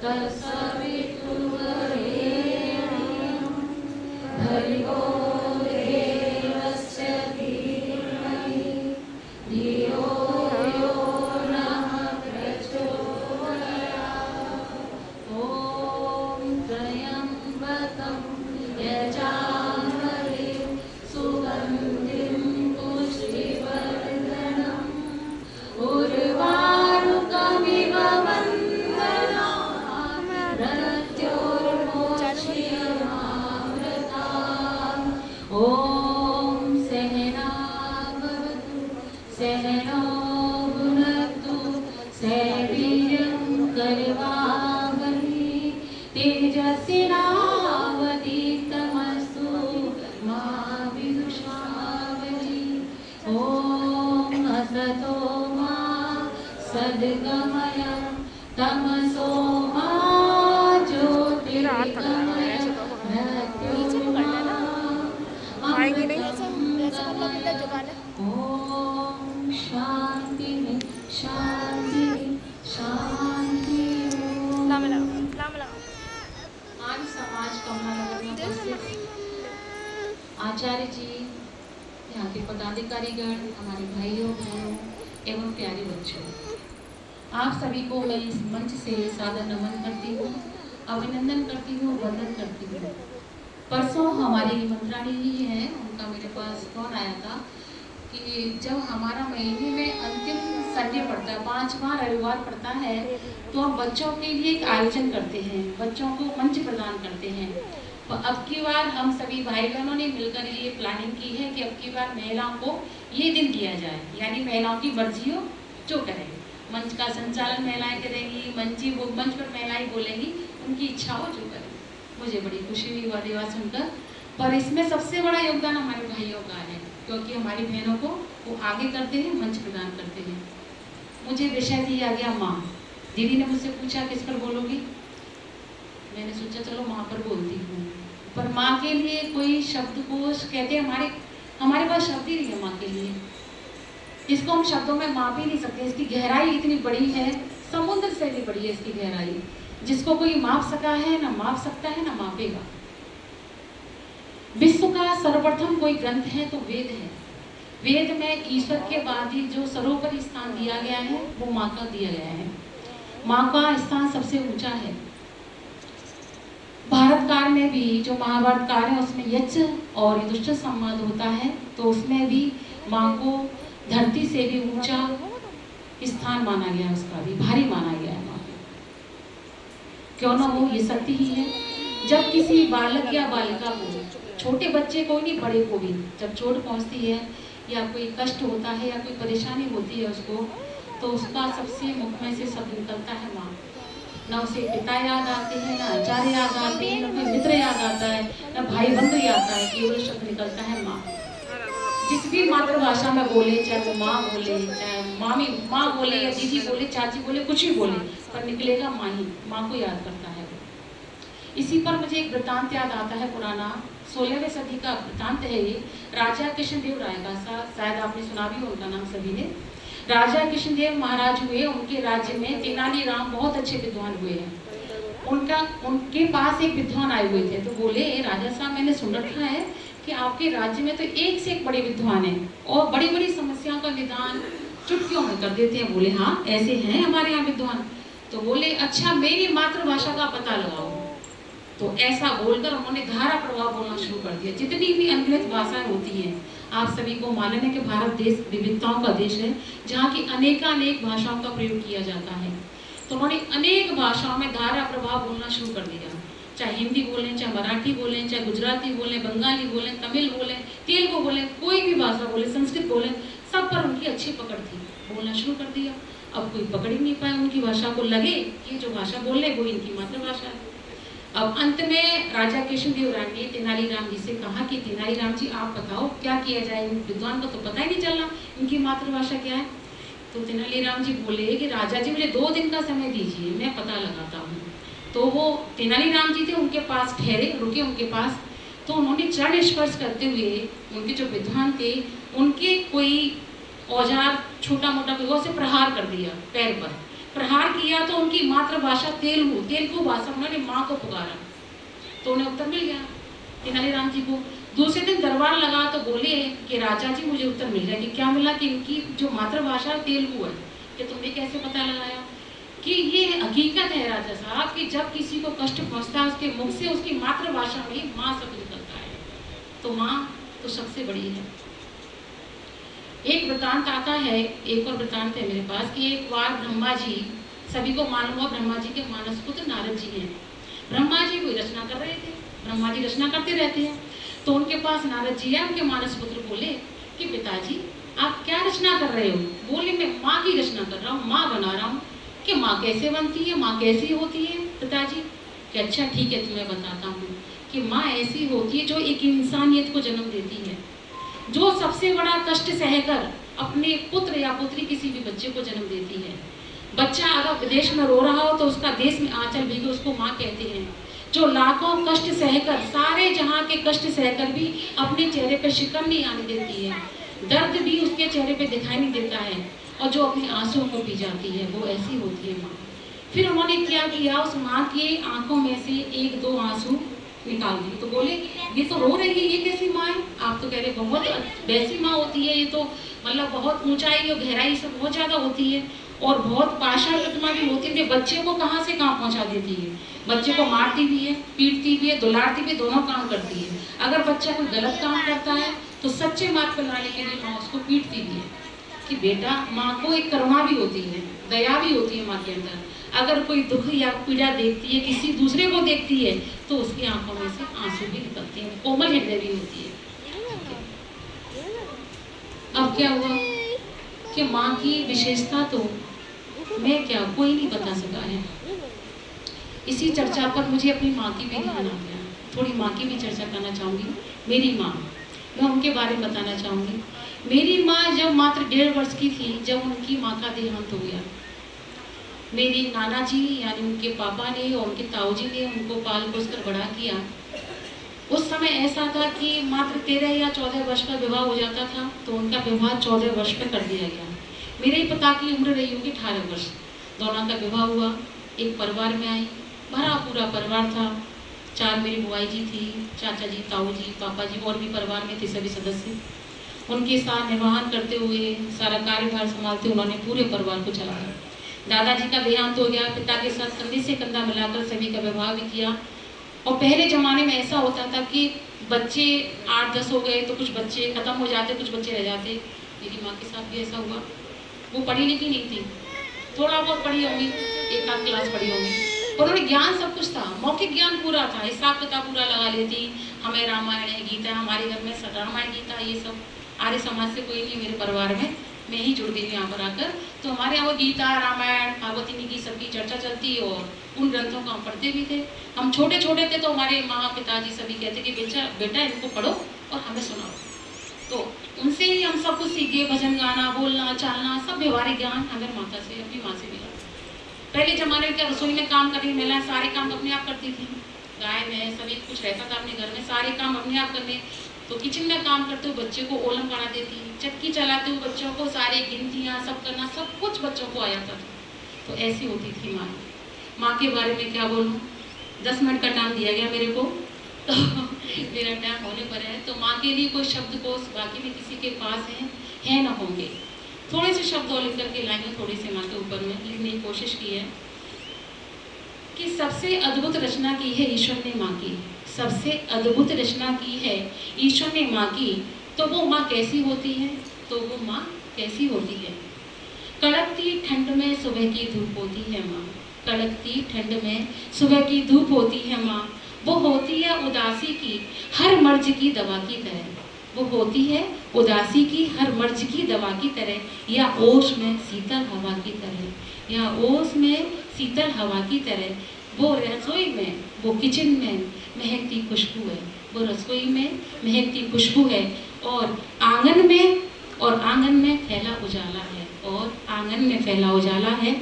तत्सवितुर्वरेण्यं भर्गो देवस्य धीमहि धियो यो नः प्रचोदयात्। ॐ त्र्यम्बकं यजामहे सुगन्धिं पुष्टिवर्धनम् उर्वारुकमिव वन्दनात् मृत्योर्मोक्ष्यमामृतात्। ॐ सहना भवतु सहनो भुनक्तु सवीर्यं करवावहै तेजस्विनावधीतमस्तु मा विद्विषावहै। ॐ असतो मा सद्गमय तमसो मा ज्योतिर्गमय ओम शांति शांति शांति। आज समाज कमलानगर में उपस्थित आचार्य जी, यहाँ के पदाधिकारीगण, हमारे भाइयों बहनों एवं प्यारे बच्चों, आप सभी को मैं इस मंच से सादर नमन करती हूँ, अभिनंदन करती हूँ, वंदन करती हूँ। परसों हमारी मंत्राणी जी हैं, उनका मेरे पास फोन आया था कि जब हमारा महीने में अंतिम संडे पड़ता है, 5वां रविवार पड़ता है, तो हम बच्चों के लिए एक आयोजन करते हैं, बच्चों को मंच प्रदान करते हैं। तो अब की बार हम सभी भाई बहनों ने मिलकर ये प्लानिंग की है कि अब की बार महिलाओं को ये दिन किया जाए, यानी महिलाओं की मर्जी हो जो करें। मंच का संचालन महिलाएं करेंगी, मंच पर महिलाएं बोलेंगी, उनकी इच्छा हो जो करें। मुझे बड़ी खुशी हुई वाली बात सुनकर। पर इसमें सबसे बड़ा योगदान हमारे भाइयों का है, क्योंकि हमारी बहनों को वो आगे करते हैं, मंच प्रदान करते हैं। मुझे विषय दिया गया माँ। दीदी ने मुझसे पूछा किस पर बोलोगी, मैंने सोचा चलो माँ पर बोलती हूँ। पर माँ के लिए कोई शब्दकोश कहते हैं, हमारे पास शब्द ही नहीं है माँ के लिए। इसको हम शब्दों में माप ही नहीं सकते। इसकी गहराई इतनी बड़ी है, समुद्र से भी बड़ी है इसकी गहराई, जिसको कोई माप सका है, ना माप सकता है, ना मापेगा। विश्व का सर्वप्रथम कोई ग्रंथ है तो वेद है। वेद में ईश्वर के बाद ही जो सर्वोपरि स्थान दिया गया है वो माँ का दिया गया है। माँ का स्थान सबसे ऊंचा है। भारत काल में भी जो महाभारत काल है उसमें यज्ञ और युधिष्ठिर संवाद होता है, तो उसमें भी माँ को धरती से भी ऊंचा स्थान माना गया, उसका भी भारी माना गया है माँ को। क्यों ना हो, ये शक्ति ही है। जब किसी बालक या बालिका को, छोटे बच्चे को नहीं बड़े को भी, जब चोट पहुंचती है या कोई कष्ट होता है या कोई परेशानी होती है उसको, तो उसका सबसे मुख में से शब्द निकलता है माँ। ना उसे पिता याद आते हैं, ना आचार्य याद आते हैं, ना कोई मित्र याद आता है, ना भाई बंधु याद आता है, केवल शब्द निकलता है माँ। जिस भी मातृभाषा में बोले, चाहे वो माँ बोले, चाहे माँ बोले या दीदी बोले, चाची बोले, कुछ भी बोले, पर निकलेगा माँ ही। माँ को याद करता है वो। इसी पर मुझे एक वृत्तांत याद आता है पुराना, 16वीं सदी का वृत्तांत है ये। राजा कृष्णदेव राय का, शायद आपने सुना भी हो उनका नाम सभी ने। राजा कृष्णदेव महाराज हुए, उनके राज्य में तेनालीराम बहुत अच्छे विद्वान हुए हैं। उनके पास एक विद्वान आए हुए थे, तो बोले राजा साहब, मैंने सुन रखा है कि आपके राज्य में तो एक से एक बड़े विद्वान हैं और बड़ी बड़ी समस्याओं का निदान चुटकियों में कर देते हैं। बोले हाँ, ऐसे हैं हमारे यहाँ विद्वान। तो बोले अच्छा, मेरी मातृभाषा का पता लगाओ। तो ऐसा बोलकर उन्होंने धारा प्रवाह बोलना शुरू कर दिया। जितनी भी अनगिनत भाषाएं होती हैं, आप सभी को मालूम है कि भारत देश विविधताओं का देश है, जहाँ की अनेकानेक भाषाओं का प्रयोग किया जाता है। तो उन्होंने अनेक भाषाओं में धारा प्रवाह बोलना शुरू कर दिया। चाहे हिंदी बोलें, चाहे मराठी बोलें, चाहे गुजराती बोलें, बंगाली बोलें, तमिल बोलें, तेलुगु बोलें, कोई भी भाषा बोले, संस्कृत बोलें, सब पर उनकी अच्छी पकड़ थी। बोलना शुरू कर दिया। अब कोई पकड़ ही नहीं पाया उनकी भाषा को, लगे कि जो भाषा बोल रहे वो इनकी मातृभाषा है। अब अंत में राजा कृष्णदेव राय ने तेनालीराम जी से कहा कि तेनालीराम जी, आप बताओ क्या किया जाए, विद्वान को तो पता ही नहीं चलना इनकी मातृभाषा क्या है। तो तेनालीराम जी बोले कि राजा जी, मुझे 2 दिन का समय दीजिए, मैं पता लगाता हूँ। तो वो तेनालीराम जी थे, उनके पास ठहरे, रुके उनके पास। तो उन्होंने चरण स्पर्श करते हुए उनके जो विद्वान थे उनके कोई औजार छोटा मोटा उसे प्रहार कर दिया पैर पर। प्रहार किया तो उनकी मातृभाषा तेलुगु भाषा उन्होंने माँ को पुकारा, तो उन्हें उत्तर मिल गया तेनालीराम जी को। दूसरे दिन दरबार लगा तो बोले कि राजा जी मुझे उत्तर मिल गया। कि क्या मिला? कि इनकी जो मातृभाषा तेलुगु है। कि तुमने कैसे पता लगाया? कि ये हकीकत है राजा साहब कि जब किसी को कष्ट पहुंचता है उसके मुख से उसकी मातृभाषा में ही माँ शब्द निकलता है, तो माँ तो सबसे बड़ी है। एक वृतांत आता है, एक और वृतांत है मेरे पास कि एक बार ब्रह्मा जी, सभी को मालूम हुआ ब्रह्मा जी के मानस पुत्र नारद जी हैं। ब्रह्मा जी कोई रचना कर रहे थे, ब्रह्मा जी रचना करते रहते हैं, तो उनके पास नारद जी है, उनके मानस पुत्र बोले कि पिताजी आप क्या रचना कर रहे हो? बोले मैं माँ की रचना कर रहा हूँ, माँ बना रहा हूँ। कि माँ कैसे बनती है, माँ कैसी होती है पिताजी? कि अच्छा ठीक है तुम्हें बताता हूँ कि माँ ऐसी होती है जो एक इंसानियत को जन्म देती है, जो सबसे बड़ा कष्ट सहकर अपने पुत्र या पुत्री किसी भी बच्चे को जन्म देती है। बच्चा अगर विदेश में रो रहा हो तो उसका देश में आंचल भीगे उसको माँ कहते हैं। जो लाखों कष्ट सहकर, सारे जहाँ के कष्ट सहकर भी अपने चेहरे पर शिकन नहीं आने देती है, दर्द भी उसके चेहरे पे दिखाई नहीं देता है, और जो अपने आंसुओं को पी जाती है, वो ऐसी होती है माँ। फिर उन्होंने क्या किया, उस माँ की आंखों में से एक दो आंसू निकाल दिए। तो बोले ये तो रो रही है, ये कैसी माँ है? आप तो कह रहे बहुत वैसी माँ होती है, ये तो मतलब बहुत ऊंचाई और गहराई से बहुत ज़्यादा होती है और बहुत पाषाण प्रतिमा भी होती है। बच्चे को कहाँ से कहाँ पहुँचा देती है, बच्चे को मारती भी है, पीटती भी है, दुलारती भी, दोनों काम करती है। अगर बच्चा कोई गलत काम करता है तो सच्चे मार्ग पर लाने के लिए माँ उसको पीटती भी है। कि बेटा, माँ को एक करुणा भी होती है, दया भी होती है माँ के अंदर। अगर कोई दुख या पीड़ा देखती है, किसी दूसरे को देखती है, तो उसकी आंखों में से आंसू भी निकलते हैं, कोमल हृदय भी होती है। अब क्या हुआ कि माँ की विशेषता तो मैं क्या कोई नहीं बता सका है। इसी चर्चा पर मुझे अपनी माँ की भी ध्यान आ गया, थोड़ी माँ की भी चर्चा करना चाहूँगी। मेरी माँ, मैं उनके बारे में बताना चाहूँगी। मेरी माँ जब मात्र 1.5 वर्ष की थी, जब उनकी माँ का देहांत हो गया। मेरे नाना जी यानी उनके पापा ने और उनके ताऊ जी ने उनको पाल पोस कर बड़ा किया। उस समय ऐसा था कि मात्र 13 या 14 वर्ष का विवाह हो जाता था, तो उनका विवाह 14 वर्ष पे कर दिया गया। मेरे पिता की उम्र रही होगी 18 वर्ष। दोनों का विवाह हुआ, एक परिवार में आई, भरा पूरा परिवार था। 4 मेरी बुआई जी थी, चाचा जी, ताऊ जी, पापा जी, और भी परिवार में थे सभी सदस्य। उनके साथ निर्वहन करते हुए, सारा कार्यभार संभालते उन्होंने पूरे परिवार को चलाया। दादाजी का देहांत हो गया, पिता के साथ कंधे से कंधा मिलाकर सभी का विवाह भी किया। और पहले ज़माने में ऐसा होता था कि बच्चे 8-10 हो गए तो कुछ बच्चे ख़त्म हो जाते, कुछ बच्चे रह जाते। मेरी माँ के साथ भी ऐसा हुआ। वो पढ़ी लिखी नहीं थी, थोड़ा बहुत पढ़ी होंगी, 1 आध क्लास पढ़ी होंगी, और उन्हें ज्ञान सब कुछ था, मौखिक ज्ञान पूरा था, हिसाब किताब पूरा लगा लेती। हमें रामायण है, गीता, हमारे घर में रामायण गीता ये सब, आर्य समाज से कोई नहीं मेरे परिवार में, मैं ही जुड़ गई यहाँ पर आकर। तो हमारे यहाँ गीता, रामायण, भागवती की सबकी चर्चा चलती और उन ग्रंथों को हम पढ़ते भी थे। हम छोटे छोटे थे तो हमारे माँ पिताजी सभी कहते कि बेटा इनको पढ़ो और हमें सुनाओ। तो उनसे ही हम सब कुछ सीखे, भजन गाना, बोलना, चालना, सब व्यवहारिक ज्ञान हमें माता से, अपनी माँ से मिला। पहले जमाने में क्या रसोई में काम करने मिला, सारे काम अपने आप करती थी, गाय में सभी कुछ रहता था अपने घर में, सारे काम अपने आप करने। तो किचन में काम करते हुए बच्चे को ओलम बना देती, चक्की चलाते हुए बच्चों को सारे गिनतियाँ सब करना, सब कुछ बच्चों को आ जाता था। तो ऐसी होती थी माँ। माँ के बारे में क्या बोलूँ, 10 मिनट का टाइम दिया गया मेरे को, तो मेरा टाइम होने पर है। तो माँ के लिए कोई शब्द को बाकी में किसी के पास है ना होंगे, थोड़े से शब्द और लिख करके लाएंगे, थोड़ी से माँ के ऊपर में लिखने की कोशिश की है कि सबसे अद्भुत रचना की है ईश्वर ने माँ की, सबसे अद्भुत रचना की है ईश्वर ने माँ की। तो वो माँ कैसी होती है, तो वो माँ कैसी होती है। कड़कती ठंड में सुबह की धूप होती है माँ, कड़कती ठंड में सुबह की धूप होती है माँ। वो होती है उदासी की हर मर्ज की दवा की तरह, वो होती है उदासी की हर मर्ज की दवा की तरह, या ओस में शीतल हवा की तरह, या ओस में शीतल हवा की तरह। वो रसोई में, वो किचन में महकती खुशबू है, वो रसोई में महकती खुशबू है, और आंगन में फैला उजाला है, और आंगन में फैला उजाला है।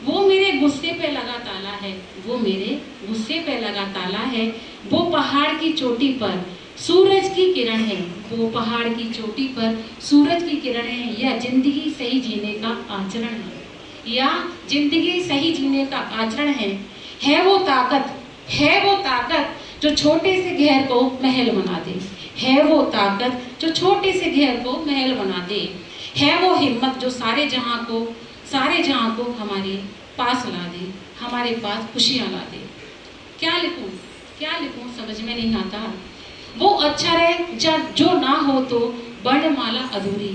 वो मेरे गुस्से पे लगा ताला है, वो मेरे गुस्से पे लगा ताला है। वो पहाड़ की चोटी पर सूरज की किरण है, वो पहाड़ की चोटी पर सूरज की किरण है, या जिंदगी सही जीने का आचरण है। या जिंदगी सही जीने का आचरण है वो ताकत, है वो ताकत जो छोटे से घर को महल बना दे, है वो ताकत जो छोटे से घर को महल बना दे, है वो हिम्मत जो सारे जहां को हमारे पास ला दे, हमारे पास खुशियां ला दे। क्या लिखूं समझ में नहीं आता। वो अक्षर है जो ना हो तो वर्णमाला अधूरी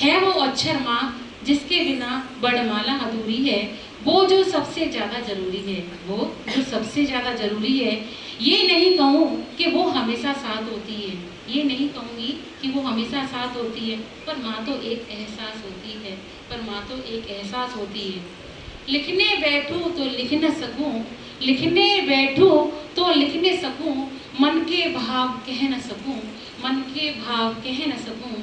है वो अक्षर माँ जिसके बिना वर्णमाला अधूरी है। वो जो सबसे ज़्यादा ज़रूरी है, वो जो सबसे ज़्यादा ज़रूरी है। ये नहीं कहूँ कि वो हमेशा साथ होती है, ये नहीं कहूँगी कि वो हमेशा साथ होती है, पर माँ तो एक एहसास होती है, पर माँ तो एक एहसास होती है। लिखने बैठूं तो लिख न सकूं, लिखने बैठूं तो लिख न सकूं, मन के भाव कह न सकूं, मन के भाव कह न सकूं,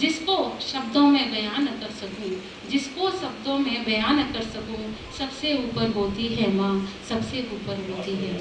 जिसको शब्दों में बयान कर सकूं, जिसको शब्दों में बयान कर सकूं, सबसे ऊपर होती है माँ, सबसे ऊपर होती है।